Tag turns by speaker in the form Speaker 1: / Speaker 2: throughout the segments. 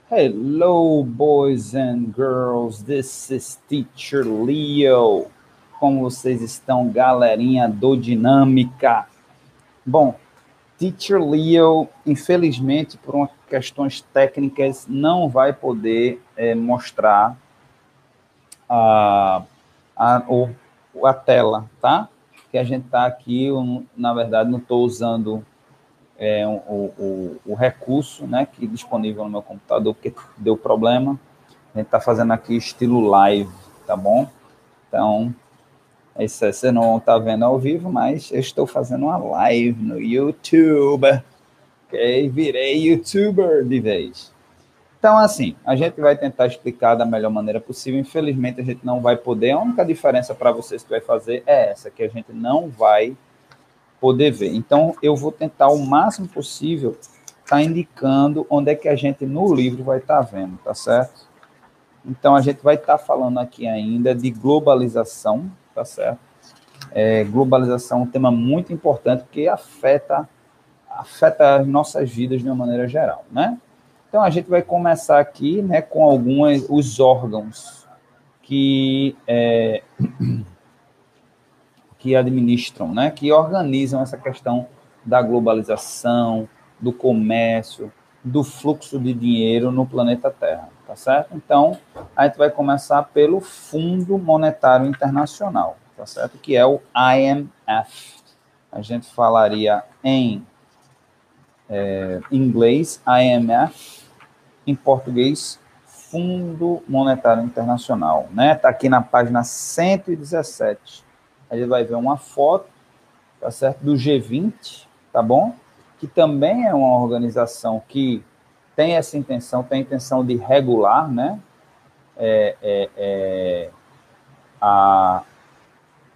Speaker 1: Hello, boys and girls. This is Teacher Leo. Como vocês estão, galerinha do Dinâmica? Bom, Teacher Leo, infelizmente, por questões técnicas, não vai poder mostrar a tela, tá? Que a gente está aqui, na verdade, não estou usando o recurso, né, que é disponível no meu computador, porque deu problema. A gente está fazendo aqui estilo live, tá bom? Então, isso você não está vendo ao vivo, mas eu estou fazendo uma live no YouTube, ok? Virei YouTuber de vez. Então, assim, a gente vai tentar explicar da melhor maneira possível. Infelizmente, a gente não vai poder. A única diferença para vocês que vai fazer é essa, que a gente não vai poder ver. Então, eu vou tentar o máximo possível estar indicando onde é que a gente no livro vai estar vendo, tá certo? Então, a gente vai estar falando aqui ainda de globalização, tá certo? Globalização é um tema muito importante porque afeta as nossas vidas de uma maneira geral, né? Então, a gente vai começar aqui, né, com os órgãos que administram, né, que organizam essa questão da globalização, do comércio, do fluxo de dinheiro no planeta Terra, tá certo? Então, a gente vai começar pelo Fundo Monetário Internacional, tá certo? Que é o IMF. A gente falaria em inglês IMF, em português Fundo Monetário Internacional, né? Tá aqui na página 117. A gente vai ver uma foto, tá certo, do G20, tá bom? Que também é uma organização que tem essa intenção, tem a intenção de regular, né?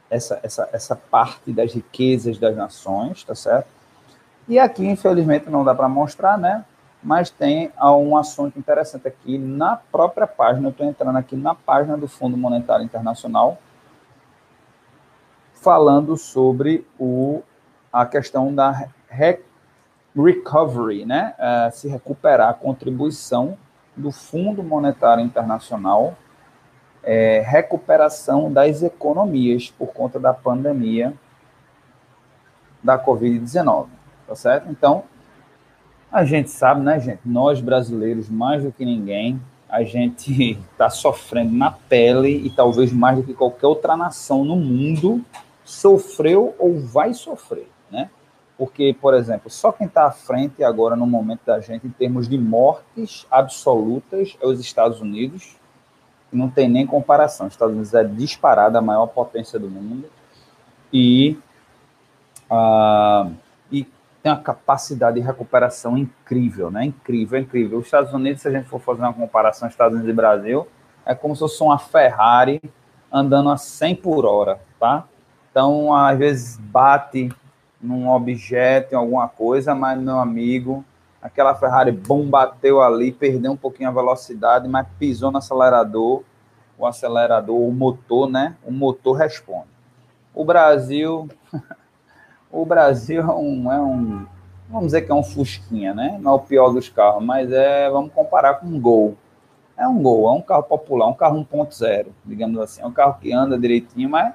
Speaker 1: Essa parte das riquezas das nações, tá certo? E aqui, infelizmente, não dá para mostrar, né? Mas tem um assunto interessante aqui na própria página. Eu estou entrando aqui na página do Fundo Monetário Internacional, falando sobre a questão da recovery, né? Se recuperar, a contribuição do Fundo Monetário Internacional, recuperação das economias por conta da pandemia da Covid-19, tá certo? Então, a gente sabe, né, gente? Nós brasileiros, mais do que ninguém, a gente está sofrendo na pele e talvez mais do que qualquer outra nação no mundo sofreu ou vai sofrer, né? Porque, por exemplo, só quem está à frente agora no momento da gente em termos de mortes absolutas é os Estados Unidos. Não tem nem comparação. Os Estados Unidos é disparada a maior potência do mundo e tem uma capacidade de recuperação incrível, né? Incrível, incrível. Os Estados Unidos, se a gente for fazer uma comparação Estados Unidos e Brasil, é como se fosse uma Ferrari andando a 100 por hora, tá? Então, às vezes bate num objeto, em alguma coisa, mas, meu amigo, aquela Ferrari, bom, bateu ali, perdeu um pouquinho a velocidade, mas pisou no acelerador, o motor, né? O motor responde. O Brasil vamos dizer que é um Fusquinha, né? Não é o pior dos carros, mas vamos comparar com um Gol. É um Gol, é um carro popular, um carro 1.0, digamos assim. É um carro que anda direitinho, mas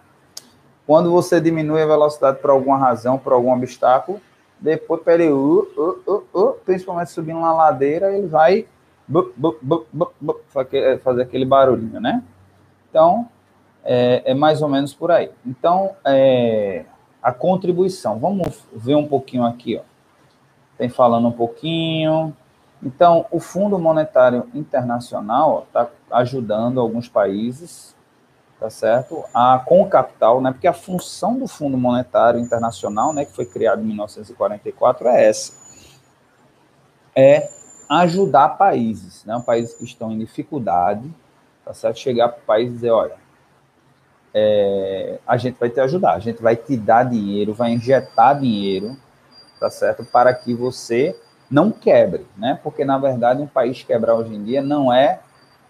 Speaker 1: quando você diminui a velocidade por alguma razão, por algum obstáculo, depois para ele, principalmente subindo uma ladeira, ele vai fazer aquele barulhinho, né? Então, é mais ou menos por aí. Então, a contribuição. Vamos ver um pouquinho aqui, ó. Tem falando um pouquinho. Então, o Fundo Monetário Internacional está ajudando alguns países, tá certo? Com o capital, né? Porque a função do Fundo Monetário Internacional, né, que foi criado em 1944, é essa. É ajudar países, né? Países que estão em dificuldade, tá certo? Chegar para o país e dizer, olha, a gente vai te ajudar, a gente vai te dar dinheiro, vai injetar dinheiro, tá certo? Para que você não quebre, né? Porque, na verdade, um país quebrar hoje em dia não é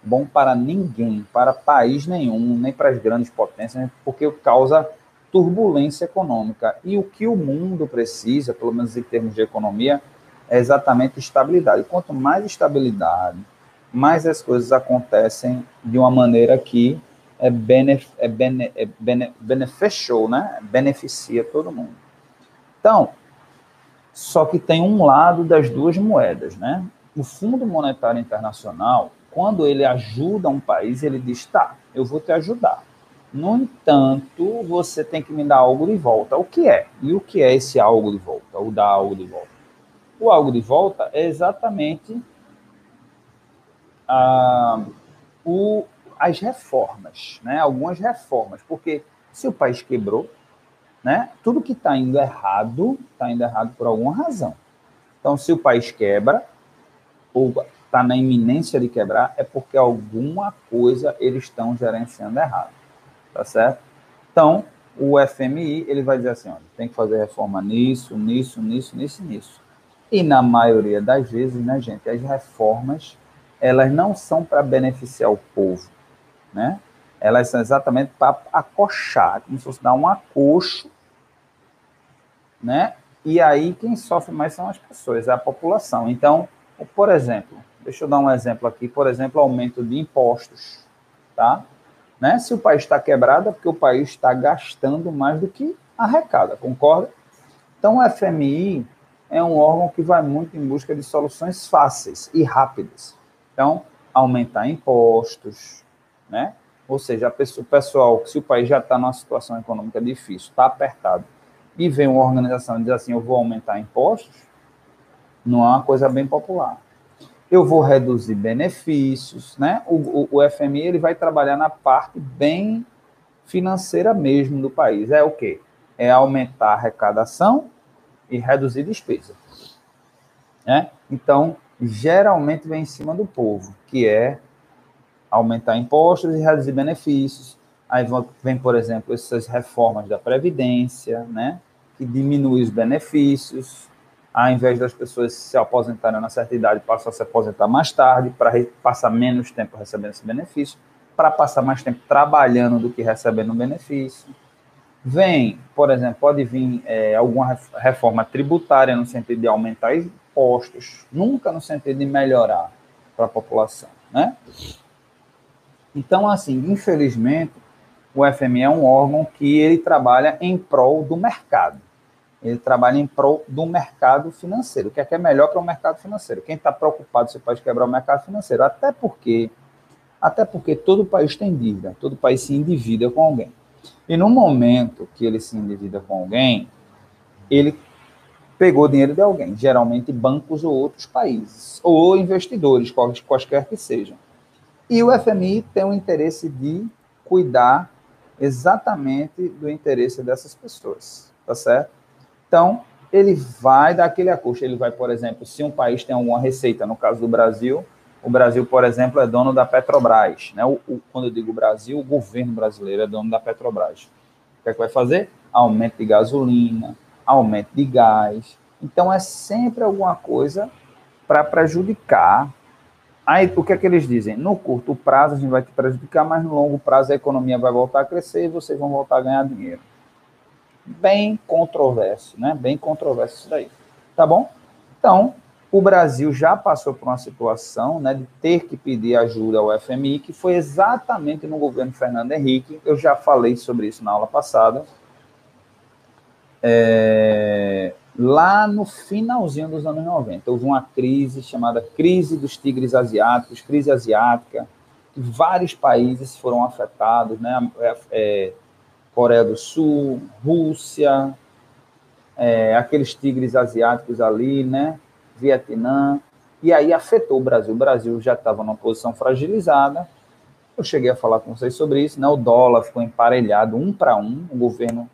Speaker 1: bom para ninguém, para país nenhum, nem para as grandes potências, né? Porque causa turbulência econômica. E o que o mundo precisa, pelo menos em termos de economia, é exatamente estabilidade. Quanto mais estabilidade, mais as coisas acontecem de uma maneira que beneficial, né? Beneficia todo mundo. Então, só que tem um lado das duas moedas, né? O Fundo Monetário Internacional, quando ele ajuda um país, ele diz, tá, eu vou te ajudar. No entanto, você tem que me dar algo de volta. O que é? E o que é esse algo de volta? Ou dar algo de volta? O algo de volta é exatamente as reformas, né? Algumas reformas, porque se o país quebrou, né? Tudo que está indo errado por alguma razão. Então, se o país quebra, ou está na iminência de quebrar, é porque alguma coisa eles estão gerenciando errado, tá certo? Então, o FMI, ele vai dizer assim, olha, tem que fazer reforma nisso, nisso, nisso, nisso, nisso. E na maioria das vezes, né, gente, as reformas, elas não são para beneficiar o povo, né? Elas são exatamente para acochar, como se fosse dar um acocho, né? E aí quem sofre mais são as pessoas, é a população. Então, por exemplo, deixa eu dar um exemplo aqui, por exemplo, aumento de impostos, tá? Né? Se o país está quebrado, é porque o país está gastando mais do que arrecada, concorda? Então, o FMI é um órgão que vai muito em busca de soluções fáceis e rápidas. Então, aumentar impostos, né? Ou seja, o pessoal, se o país já está numa situação econômica difícil, está apertado, e vem uma organização e diz assim, eu vou aumentar impostos, não é uma coisa bem popular. Eu vou reduzir benefícios, né? O FMI ele vai trabalhar na parte bem financeira mesmo do país. É o quê? É aumentar a arrecadação e reduzir despesa, né? Então, geralmente vem em cima do povo, que é aumentar impostos e reduzir benefícios. Aí vem, por exemplo, essas reformas da Previdência, né? Que diminui os benefícios, ao invés das pessoas se aposentarem na certa idade, passam a se aposentar mais tarde, para passar menos tempo recebendo esse benefício, para passar mais tempo trabalhando do que recebendo o benefício. Vem, por exemplo, pode vir alguma reforma tributária no sentido de aumentar impostos, nunca no sentido de melhorar para a população, né? Então, assim, infelizmente, o FMI é um órgão que ele trabalha em prol do mercado. Ele trabalha em prol do mercado financeiro. O que é melhor para o mercado financeiro? Quem está preocupado se pode quebrar o mercado financeiro? Até porque todo país tem dívida, todo país se endivida com alguém. E no momento que ele se endivida com alguém, ele pegou dinheiro de alguém, geralmente bancos ou outros países, ou investidores, quaisquer que sejam. E o FMI tem o interesse de cuidar exatamente do interesse dessas pessoas, tá certo? Então, ele vai dar aquele ajuste. Ele vai, por exemplo, se um país tem alguma receita, no caso do Brasil, o Brasil, por exemplo, é dono da Petrobras, né? Quando eu digo Brasil, o governo brasileiro é dono da Petrobras. O que é que vai fazer? Aumento de gasolina, aumento de gás. Então, é sempre alguma coisa para prejudicar. Aí, o que é que eles dizem? No curto prazo, a gente vai te prejudicar, mas no longo prazo, a economia vai voltar a crescer e vocês vão voltar a ganhar dinheiro. Bem controverso, né? Bem controverso isso daí. Tá bom? Então, o Brasil já passou por uma situação, né, de ter que pedir ajuda ao FMI, que foi exatamente no governo Fernando Henrique. Eu já falei sobre isso na aula passada. Lá no finalzinho dos anos 90, houve uma crise chamada crise dos tigres asiáticos, crise asiática, que vários países foram afetados, né? Coreia do Sul, Rússia, aqueles tigres asiáticos ali, né? Vietnã, e aí afetou o Brasil. O Brasil já estava numa posição fragilizada. Eu cheguei a falar com vocês sobre isso, né? O dólar ficou emparelhado 1-1, o governo,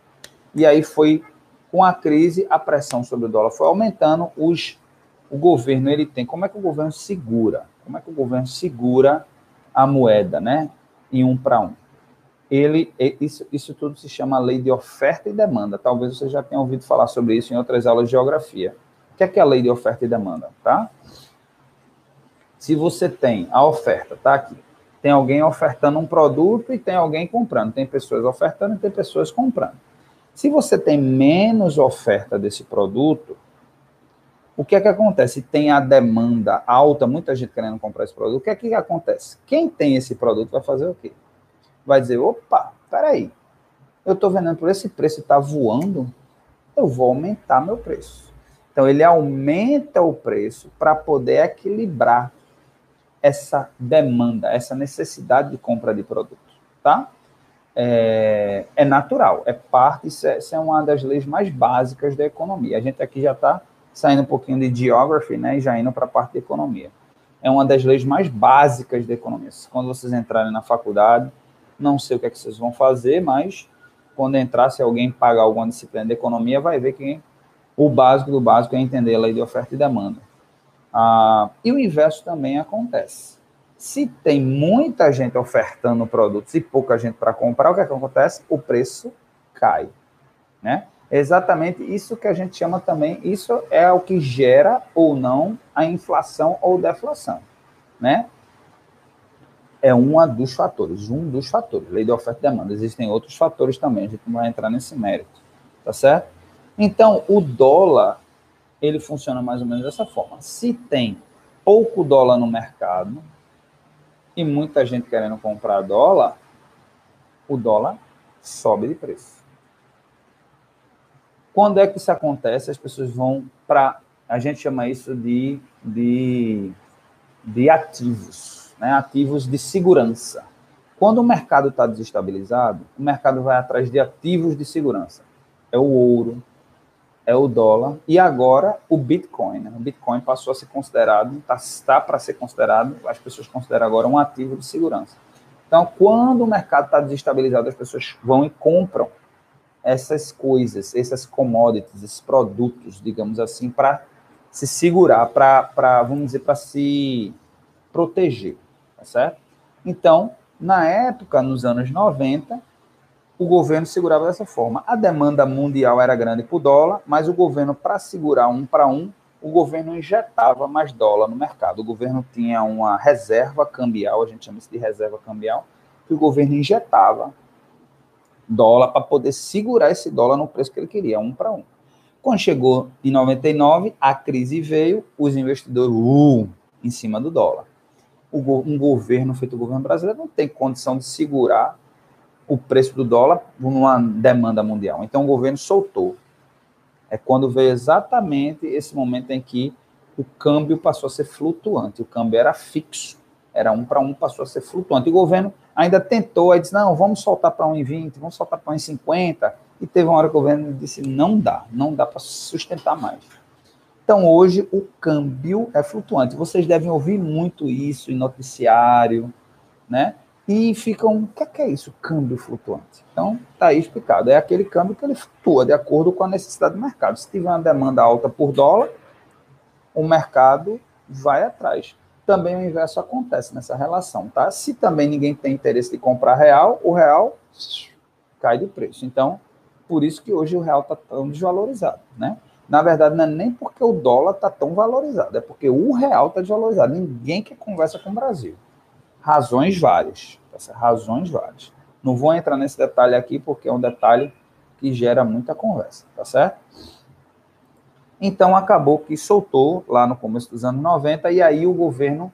Speaker 1: e aí foi com a crise, a pressão sobre o dólar foi aumentando, o governo, ele tem, como é que o governo segura? Como é que o governo segura a moeda, né? Em 1-1. Isso tudo se chama lei de oferta e demanda. Talvez você já tenha ouvido falar sobre isso em outras aulas de geografia. O que é a lei de oferta e demanda, tá? Se você tem a oferta, tá aqui, tem alguém ofertando um produto e tem alguém comprando. Tem pessoas ofertando e tem pessoas comprando. Se você tem menos oferta desse produto, O que é que acontece? Tem a demanda alta, muita gente querendo comprar esse produto. O que é que acontece? Quem tem esse produto vai fazer o quê? Vai dizer, opa, peraí, eu estou vendendo por esse preço e está voando, eu vou aumentar meu preço. Então, ele aumenta o preço para poder equilibrar essa demanda, essa necessidade de compra de produto, tá? É natural, é parte, isso é uma das leis mais básicas da economia. A gente aqui já está saindo um pouquinho de geography, né, e já indo para a parte de economia. É uma das leis mais básicas da economia. Quando vocês entrarem na faculdade, não sei o que é que vocês vão fazer, mas quando entrar, se alguém pagar alguma disciplina de economia, vai ver que o básico do básico é entender a lei de oferta e demanda. E o inverso também acontece. Se tem muita gente ofertando produtos e pouca gente para comprar, o que é que acontece? O preço cai, né? É exatamente isso que a gente chama também, isso é o que gera ou não a inflação ou deflação, né? É um dos fatores. Lei de oferta e demanda. Existem outros fatores também, a gente não vai entrar nesse mérito, tá certo? Então, o dólar, ele funciona mais ou menos dessa forma. Se tem pouco dólar no mercado e muita gente querendo comprar dólar, o dólar sobe de preço. Quando é que isso acontece? As pessoas vão para... A gente chama isso de ativos, né? Ativos de segurança. Quando o mercado está desestabilizado, o mercado vai atrás de ativos de segurança. É o ouro, é o dólar e agora o Bitcoin. Né? O Bitcoin passou a ser considerado, está para ser considerado, as pessoas consideram agora um ativo de segurança. Então, quando o mercado está desestabilizado, as pessoas vão e compram essas coisas, essas commodities, esses produtos, digamos assim, para se segurar, vamos dizer, para se proteger, tá certo? Então, na época, nos anos 90, o governo segurava dessa forma. A demanda mundial era grande por dólar, mas o governo, para segurar um para um, o governo injetava mais dólar no mercado. O governo tinha uma reserva cambial, a gente chama isso de reserva cambial, que o governo injetava dólar para poder segurar esse dólar no preço que ele queria, um para um. Quando chegou em 99, a crise veio, os investidores em cima do dólar. Um governo feito o governo brasileiro não tem condição de segurar o preço do dólar numa demanda mundial. Então, o governo soltou. É quando veio exatamente esse momento em que o câmbio passou a ser flutuante. O câmbio era fixo, era um para um, passou a ser flutuante. E o governo ainda tentou, aí disse, não, vamos soltar para 1,20, vamos soltar para 1,50. E teve uma hora que o governo disse, não dá para sustentar mais. Então, hoje, o câmbio é flutuante. Vocês devem ouvir muito isso em noticiário, né? E ficam, o que é isso, câmbio flutuante? Então, está aí explicado. É aquele câmbio que ele flutua de acordo com a necessidade do mercado. Se tiver uma demanda alta por dólar, o mercado vai atrás. Também o inverso acontece nessa relação, tá? Se também ninguém tem interesse de comprar real, o real cai de preço. Então, por isso que hoje o real está tão desvalorizado, né? Na verdade, não é nem porque o dólar está tão valorizado, é porque o real está desvalorizado. Ninguém que conversa com o Brasil. Razões várias. Razões várias. Não vou entrar nesse detalhe aqui, porque é um detalhe que gera muita conversa, tá certo? Então, acabou que soltou lá no começo dos anos 90, e aí o governo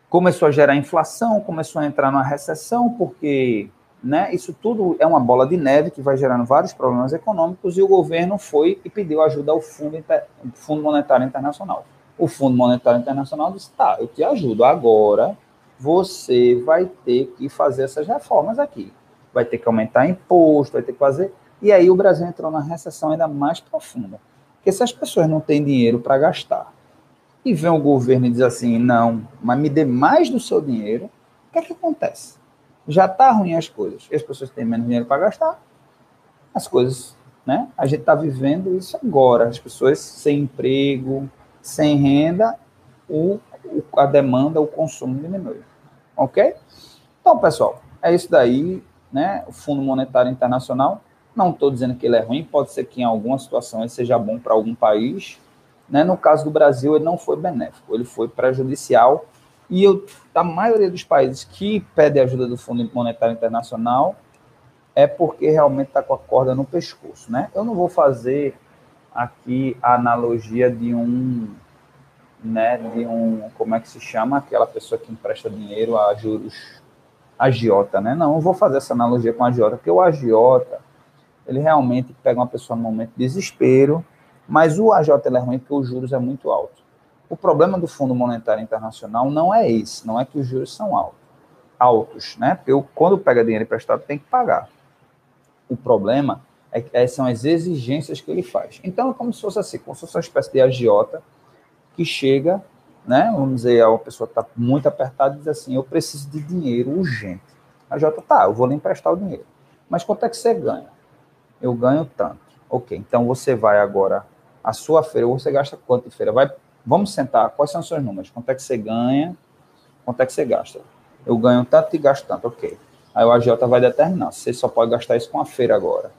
Speaker 1: começou a gerar inflação, começou a entrar numa recessão, porque, né, isso tudo é uma bola de neve que vai gerando vários problemas econômicos, e o governo foi e pediu ajuda ao Fundo Monetário Internacional. O Fundo Monetário Internacional disse, tá, eu te ajudo, agora você vai ter que fazer essas reformas aqui. Vai ter que aumentar imposto, vai ter que fazer... E aí o Brasil entrou na recessão ainda mais profunda. Porque se as pessoas não têm dinheiro para gastar, e vem o governo e diz assim, não, mas me dê mais do seu dinheiro, o que é que acontece? Já está ruim as coisas, e as pessoas têm menos dinheiro para gastar, as coisas, né? A gente está vivendo isso agora, as pessoas sem emprego, sem renda, a demanda, o consumo diminui. Ok? Então, pessoal, é isso daí, né? O Fundo Monetário Internacional, não estou dizendo que ele é ruim, pode ser que em alguma situação ele seja bom para algum país, né? No caso do Brasil, ele não foi benéfico, ele foi prejudicial, e a maioria dos países que pedem ajuda do Fundo Monetário Internacional é porque realmente está com a corda no pescoço, né? Eu não vou fazer aqui a analogia né, como é que se chama? Aquela pessoa que empresta dinheiro a juros, agiota, né? Não, eu vou fazer essa analogia com a agiota, porque o agiota, ele realmente pega uma pessoa no momento de desespero, mas o agiota é ruim porque os juros é muito alto. O problema do Fundo Monetário Internacional não é esse, não é que os juros são altos, né? Porque quando pega dinheiro emprestado tem que pagar. O problema são as exigências que ele faz. Então é como se fosse assim, como se fosse uma espécie de agiota que chega, né? Vamos dizer, a pessoa está muito apertada e diz assim, eu preciso de dinheiro urgente. A agiota, tá, eu vou lhe emprestar o dinheiro. Mas quanto é que você ganha? Eu ganho tanto. Ok, então você vai agora, a sua feira, você gasta quanto de feira? Vamos sentar, quais são os seus números? Quanto é que você ganha? Quanto é que você gasta? Eu ganho tanto e gasto tanto, ok. Aí o agiota vai determinar, você só pode gastar isso com a feira agora.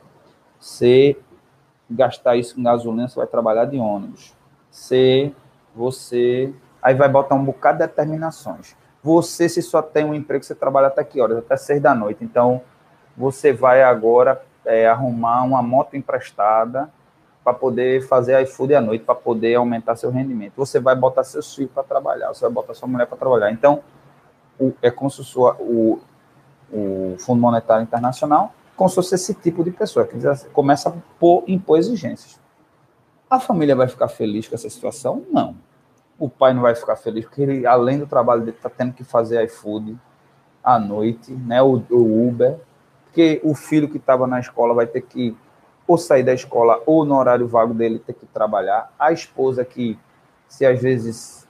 Speaker 1: Se gastar isso com gasolina, você vai trabalhar de ônibus. Aí vai botar um bocado de determinações. Se só tem um emprego, você trabalha até que horas? Até 6 da noite. Então, você vai agora arrumar uma moto emprestada para poder fazer iFood à noite, para poder aumentar seu rendimento. Você vai botar seus filhos para trabalhar, você vai botar sua mulher para trabalhar. Então, é como se o Fundo Monetário Internacional, como se fosse esse tipo de pessoa, que começa a impor exigências. A família vai ficar feliz com essa situação? Não. O pai não vai ficar feliz, porque ele, além do trabalho dele, está tendo que fazer iFood à noite, né, o Uber, porque o filho que estava na escola vai ter que ou sair da escola ou no horário vago dele ter que trabalhar. A esposa que, se às vezes,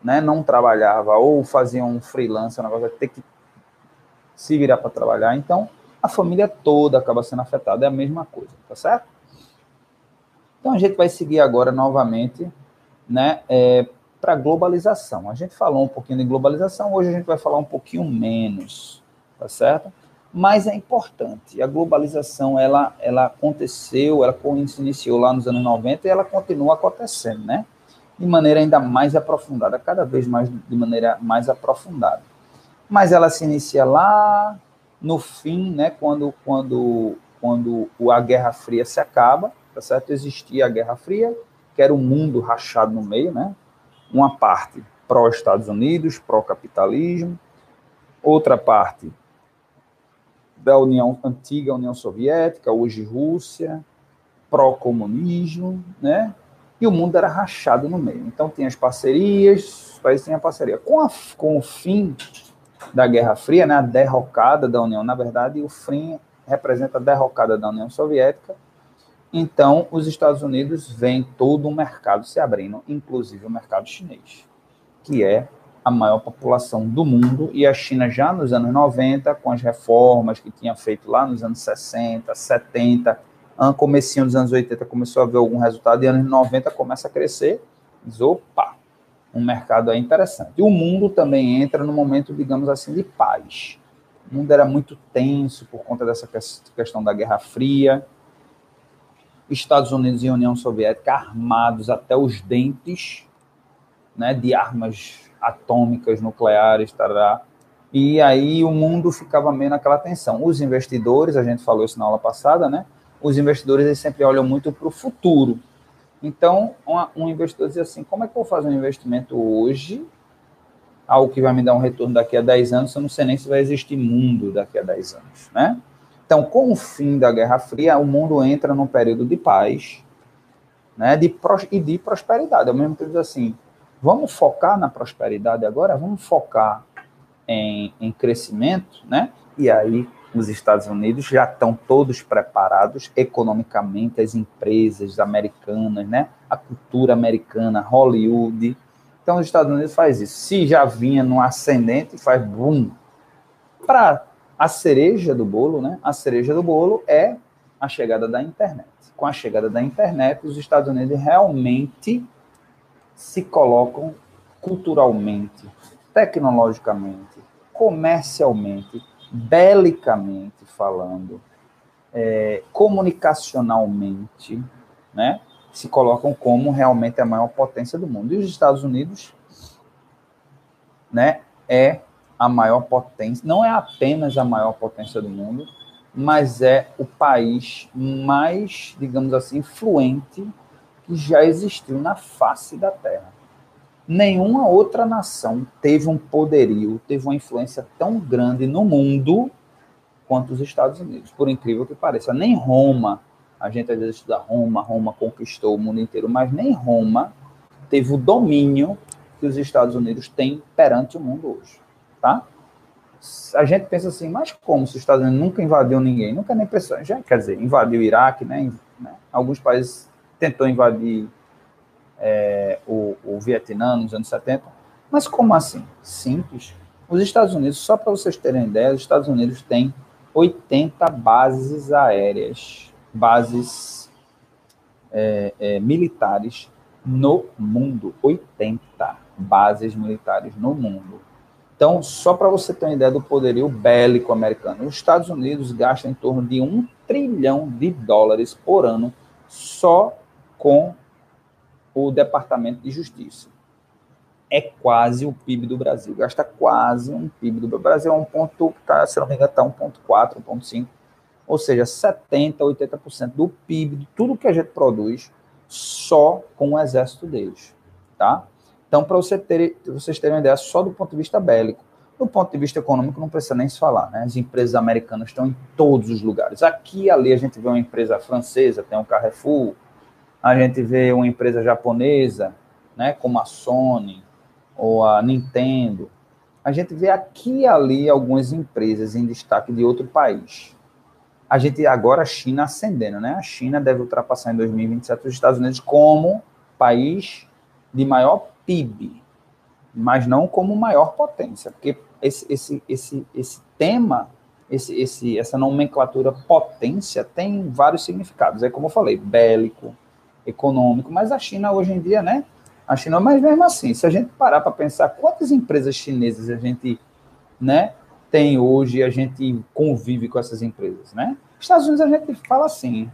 Speaker 1: né, não trabalhava ou fazia um freelance, um negócio, vai ter que se virar para trabalhar. Então, a família toda acaba sendo afetada. É a mesma coisa, tá certo? Então, a gente vai seguir agora novamente, né, para a globalização. A gente falou um pouquinho de globalização, hoje a gente vai falar um pouquinho menos, tá certo? Mas é importante. A globalização, ela aconteceu, ela se iniciou lá nos anos 90 e ela continua acontecendo, né? De maneira ainda mais aprofundada, cada vez mais de maneira mais aprofundada. Mas ela se inicia lá no fim, né, quando a Guerra Fria se acaba, tá certo? Existia a Guerra Fria, que era um mundo rachado no meio, né? Uma parte pró-Estados Unidos, pró-capitalismo, outra parte da antiga União Soviética, hoje Rússia, pró-comunismo, né? E o mundo era rachado no meio. Então tinha as parcerias, os países tinham parceria. Com o fim da Guerra Fria, né, a derrocada da União, na verdade, o fim representa a derrocada da União Soviética. Então, os Estados Unidos veem todo o mercado se abrindo, inclusive o mercado chinês, que é a maior população do mundo, e a China já nos anos 90, com as reformas que tinha feito lá nos anos 60, 70, comecinho dos anos 80 começou a ver algum resultado, e anos 90 começa a crescer, diz, opa, um mercado é interessante. E o mundo também entra no momento, digamos assim, de paz. O mundo era muito tenso por conta dessa questão da Guerra Fria. Estados Unidos e União Soviética armados até os dentes, né, de armas atômicas, nucleares, tarará. E aí o mundo ficava meio naquela tensão. Os investidores, a gente falou isso na aula passada, né? Os investidores eles sempre olham muito para o futuro. Então, um investidor diz assim, como é que eu vou fazer um investimento hoje, algo que vai me dar um retorno daqui a 10 anos, se eu não sei nem se vai existir mundo daqui a 10 anos, né? Então, com o fim da Guerra Fria, o mundo entra num período de paz, né, e de prosperidade. Ao mesmo tempo, diz assim, vamos focar na prosperidade agora? Vamos focar em crescimento, né? E aí, os Estados Unidos já estão todos preparados economicamente, as empresas americanas, né? A cultura americana, Hollywood. Então, os Estados Unidos faz isso. Se já vinha no ascendente, faz boom. Para a cereja do bolo, né? A cereja do bolo é a chegada da internet. Com a chegada da internet, os Estados Unidos realmente se colocam culturalmente, tecnologicamente, comercialmente, belicamente falando, comunicacionalmente, né, se colocam como realmente a maior potência do mundo. E os Estados Unidos, né, é a maior potência, não é apenas a maior potência do mundo, mas é o país mais, digamos assim, influente já existiu na face da Terra. Nenhuma outra nação teve um poderio, teve uma influência tão grande no mundo quanto os Estados Unidos, por incrível que pareça. Nem Roma, a gente às vezes estuda Roma, Roma conquistou o mundo inteiro, mas nem Roma teve o domínio que os Estados Unidos têm perante o mundo hoje, tá? A gente pensa assim, mas como se os Estados Unidos nunca invadiu ninguém? Nunca nem pensou, já quer dizer, invadiu o Iraque, né? Alguns países tentou invadir o Vietnã nos anos 70, mas como assim? Simples. Os Estados Unidos, só para vocês terem ideia, os Estados Unidos têm 80 bases aéreas, bases militares no mundo. 80 bases militares no mundo. Então, só para você ter uma ideia do poderio bélico americano, os Estados Unidos gastam em torno de $1 trilhão por ano só com o Departamento de Justiça. É quase o PIB do Brasil, gasta quase um PIB do Brasil, é um ponto, se não me engano, está 1,4, 1,5, ou seja, 70%, 80% do PIB, de tudo que a gente produz, só com o exército deles, tá? Então, para vocês terem uma ideia, só do ponto de vista bélico. Do ponto de vista econômico, não precisa nem se falar, né? As empresas americanas estão em todos os lugares. Aqui e ali a gente vê uma empresa francesa, tem um Carrefour, a gente vê uma empresa japonesa, né, como a Sony ou a Nintendo. A gente vê aqui e ali algumas empresas em destaque de outro país. A gente agora a China ascendendo, né? A China deve ultrapassar em 2027 os Estados Unidos como país de maior PIB, mas não como maior potência, porque esse tema, essa nomenclatura potência tem vários significados. É como eu falei, bélico, econômico, mas a China hoje em dia, né? A China, mas mesmo assim, se a gente parar para pensar quantas empresas chinesas a gente, né, tem hoje e a gente convive com essas empresas, né? Estados Unidos a gente fala assim,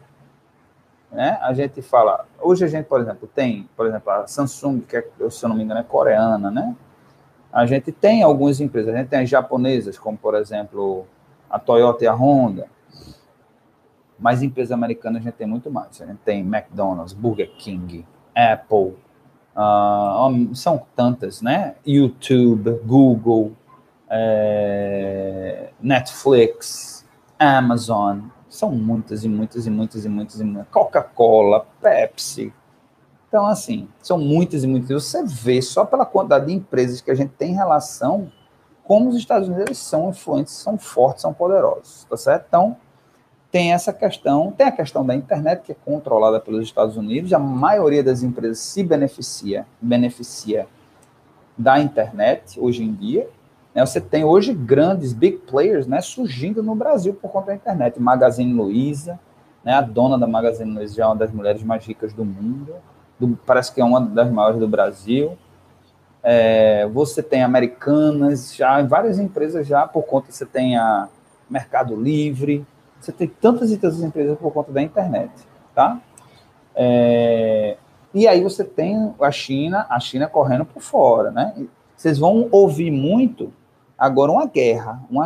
Speaker 1: né? A gente fala, hoje a gente, por exemplo, tem, a Samsung, que se eu não me engano é coreana, né? A gente tem algumas empresas, a gente tem as japonesas, como por exemplo a Toyota e a Honda, mas empresas americanas a gente tem muito mais. A gente tem McDonald's, Burger King, Apple, são tantas, né? YouTube, Google, Netflix, Amazon, são muitas e muitas e muitas e muitas e muitas. Coca-Cola, Pepsi. Então, assim, são muitas e muitas. Você vê só pela quantidade de empresas que a gente tem em relação, como os Estados Unidos eles são influentes, são fortes, são poderosos, tá certo? Então, tem essa questão, tem a questão da internet, que é controlada pelos Estados Unidos, a maioria das empresas se beneficia da internet hoje em dia, né? Você tem hoje grandes, big players, né, surgindo no Brasil por conta da internet. Magazine Luiza, né, a dona da Magazine Luiza já é uma das mulheres mais ricas do mundo, parece que é uma das maiores do Brasil. Você tem Americanas, já várias empresas já por conta, você tem a Mercado Livre, você tem tantas e tantas empresas por conta da internet, tá? E aí você tem a China correndo por fora, né? Vocês vão ouvir muito agora uma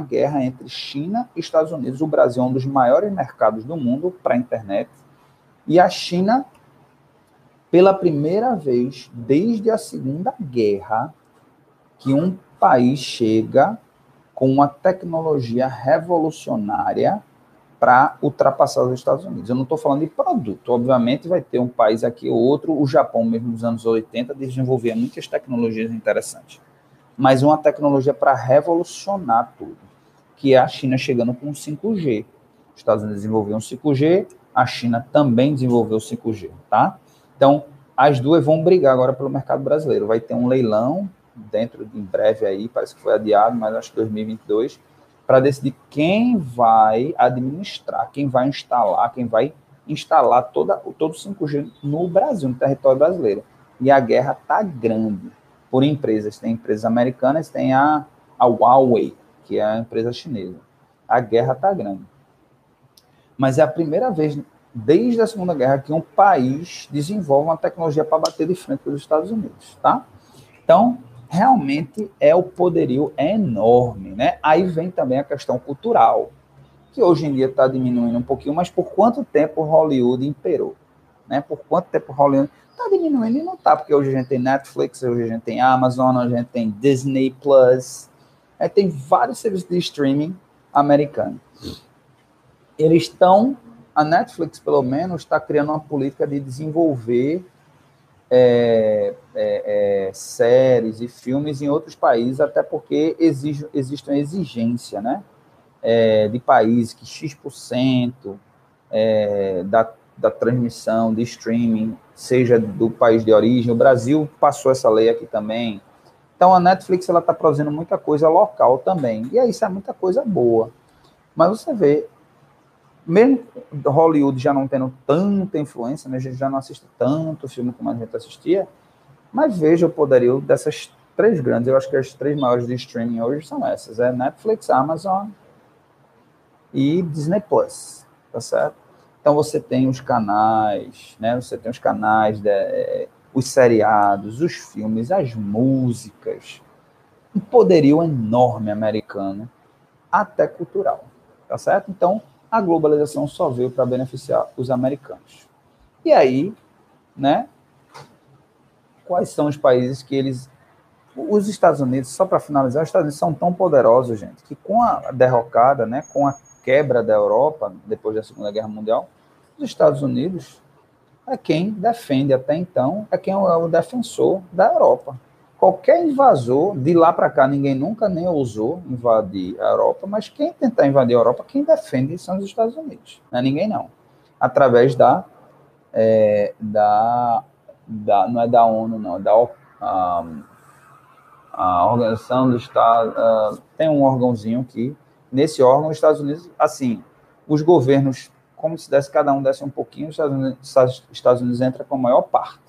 Speaker 1: guerra entre China e Estados Unidos. O Brasil é um dos maiores mercados do mundo para a internet, e a China, pela primeira vez desde a Segunda Guerra, que um país chega com uma tecnologia revolucionária para ultrapassar os Estados Unidos. Eu não estou falando de produto, obviamente vai ter um país aqui ou outro, o Japão mesmo nos anos 80 desenvolvia muitas tecnologias interessantes, mas uma tecnologia para revolucionar tudo, que é a China chegando com o 5G. Os Estados Unidos desenvolveram o 5G, a China também desenvolveu o 5G, tá? Então, as duas vão brigar agora pelo mercado brasileiro. Vai ter um leilão em breve aí, parece que foi adiado, mas acho que 2022, para decidir quem vai administrar, quem vai instalar todo o 5G no Brasil, no território brasileiro. E a guerra está grande por empresas. Tem empresas americanas, tem a Huawei, que é a empresa chinesa. A guerra está grande. Mas é a primeira vez desde a Segunda Guerra que um país desenvolve uma tecnologia para bater de frente com os Estados Unidos, tá? Então, realmente o poderio é enorme, né? Aí vem também a questão cultural, que hoje em dia está diminuindo um pouquinho, mas por quanto tempo Hollywood imperou, né? Por quanto tempo Hollywood está diminuindo e não está, porque hoje a gente tem Netflix, hoje a gente tem Amazon, hoje a gente tem Disney Plus, tem vários serviços de streaming americanos. Eles estão, a Netflix pelo menos está criando uma política de desenvolver séries e filmes em outros países, até porque existe uma exigência, né? De países que X% da transmissão de streaming seja do país de origem. O Brasil passou essa lei aqui também. Então, a Netflix está produzindo muita coisa local também. E aí, isso é muita coisa boa. Mas você vê, mesmo Hollywood já não tendo tanta influência, né, a gente já não assiste tanto filme como a gente assistia, mas veja o poderio dessas três grandes. Eu acho que as três maiores de streaming hoje são essas. Netflix, Amazon e Disney Plus, tá certo? Então você tem os canais, né? Você tem os canais, os seriados, os filmes, as músicas. Um poderio enorme americano, até cultural, tá certo? Então, a globalização só veio para beneficiar os americanos. E aí, né? Quais são os países que eles... Os Estados Unidos, só para finalizar, os Estados Unidos são tão poderosos, gente, que com a derrocada, né, com a quebra da Europa, depois da Segunda Guerra Mundial, os Estados Unidos é quem defende até então, é quem é o defensor da Europa. Qualquer invasor, de lá para cá, ninguém nunca nem ousou invadir a Europa, mas quem tentar invadir a Europa, quem defende são os Estados Unidos, não é ninguém não. Através não é da ONU, não, a Organização do Estado, tem um órgãozinho que, nesse órgão, os Estados Unidos, assim, os governos, como se cada um desse um pouquinho, os Estados Unidos entra com a maior parte.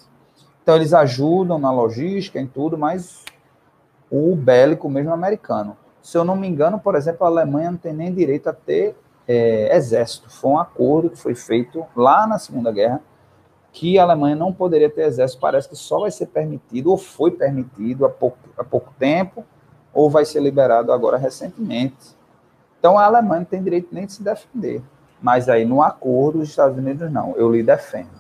Speaker 1: Então, eles ajudam na logística, em tudo, mas o bélico mesmo americano. Se eu não me engano, por exemplo, a Alemanha não tem nem direito a ter exército. Foi um acordo que foi feito lá na Segunda Guerra, que a Alemanha não poderia ter exército, parece que só vai ser permitido, ou foi permitido há pouco tempo, ou vai ser liberado agora recentemente. Então, a Alemanha não tem direito nem de se defender. Mas aí, no acordo, os Estados Unidos, não. Eu lhe defendo.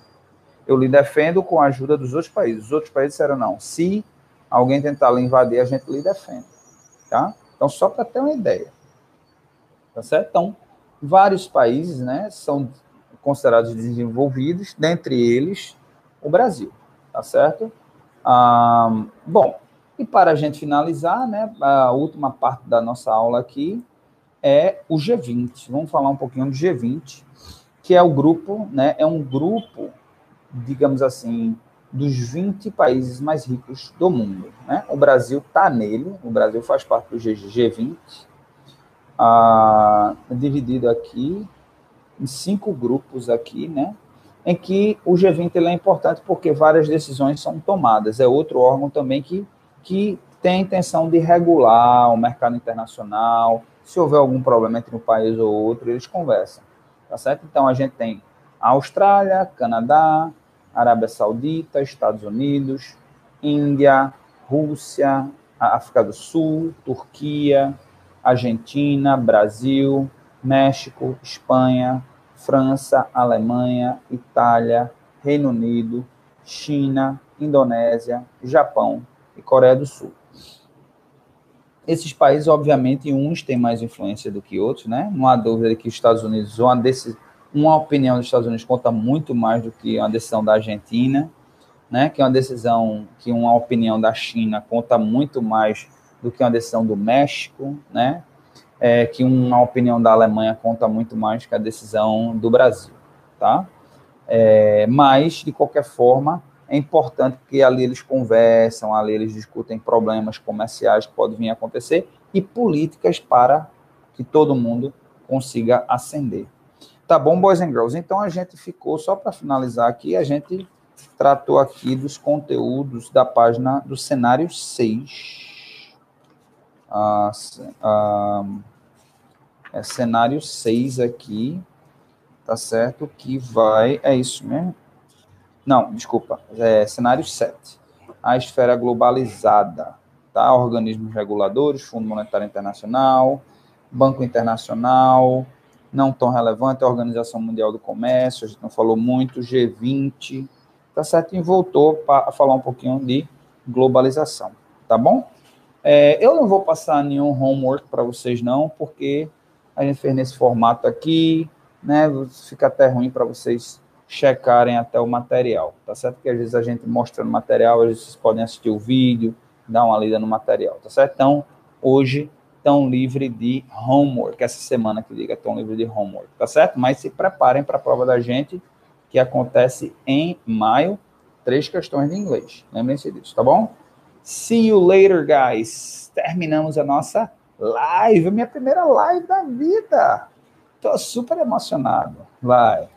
Speaker 1: Eu lhe defendo com a ajuda dos outros países. Os outros países disseram, não. Se alguém tentar lhe invadir, a gente lhe defende. Tá? Então, só para ter uma ideia. Tá certo? Então, vários países, né, são considerados desenvolvidos, dentre eles o Brasil, tá certo? Bom, e para a gente finalizar, né, a última parte da nossa aula aqui é o G20. Vamos falar um pouquinho do G20, que é o grupo, né, é um grupo, digamos assim, dos 20 países mais ricos do mundo, né? O Brasil está nele, o Brasil faz parte do G20, dividido aqui em 5 grupos aqui, né? Em que o G20 ele é importante porque várias decisões são tomadas. É outro órgão também que tem a intenção de regular o mercado internacional. Se houver algum problema entre um país ou outro, eles conversam. Tá certo? Então, a gente tem a Austrália, Canadá, Arábia Saudita, Estados Unidos, Índia, Rússia, África do Sul, Turquia, Argentina, Brasil, México, Espanha, França, Alemanha, Itália, Reino Unido, China, Indonésia, Japão e Coreia do Sul. Esses países, obviamente, uns têm mais influência do que outros, né? Não há dúvida de que os Estados Unidos, uma opinião dos Estados Unidos conta muito mais do que uma decisão da Argentina, né? Que uma opinião da China conta muito mais do que uma decisão do México, né? Que uma opinião da Alemanha conta muito mais que a decisão do Brasil, tá? Mas, de qualquer forma, é importante que ali eles conversam, ali eles discutem problemas comerciais que podem vir a acontecer e políticas para que todo mundo consiga ascender. Tá bom, boys and girls? Então, a gente ficou, só para finalizar aqui, a gente tratou aqui dos conteúdos da página do cenário 6. Cenário 6 aqui, tá certo? Que vai... É isso mesmo? Não, desculpa. Cenário 7. A esfera globalizada, tá? Organismos reguladores, Fundo Monetário Internacional, Banco Internacional, não tão relevante, a Organização Mundial do Comércio, a gente não falou muito, G20, tá certo? E voltou para falar um pouquinho de globalização, tá bom? Eu não vou passar nenhum homework para vocês não, porque a gente fez nesse formato aqui, né? Fica até ruim para vocês checarem até o material, tá certo? Porque às vezes a gente mostra no material, às vezes vocês podem assistir o vídeo, dar uma lida no material, tá certo? Então, hoje, tão livre de homework, essa semana que diga tão livre de homework, tá certo? Mas se preparem para a prova da gente, que acontece em maio, 3 questões de inglês, lembrem-se disso, tá bom? See you later, guys. Terminamos a nossa live, minha primeira live da vida. Tô super emocionado. Vai.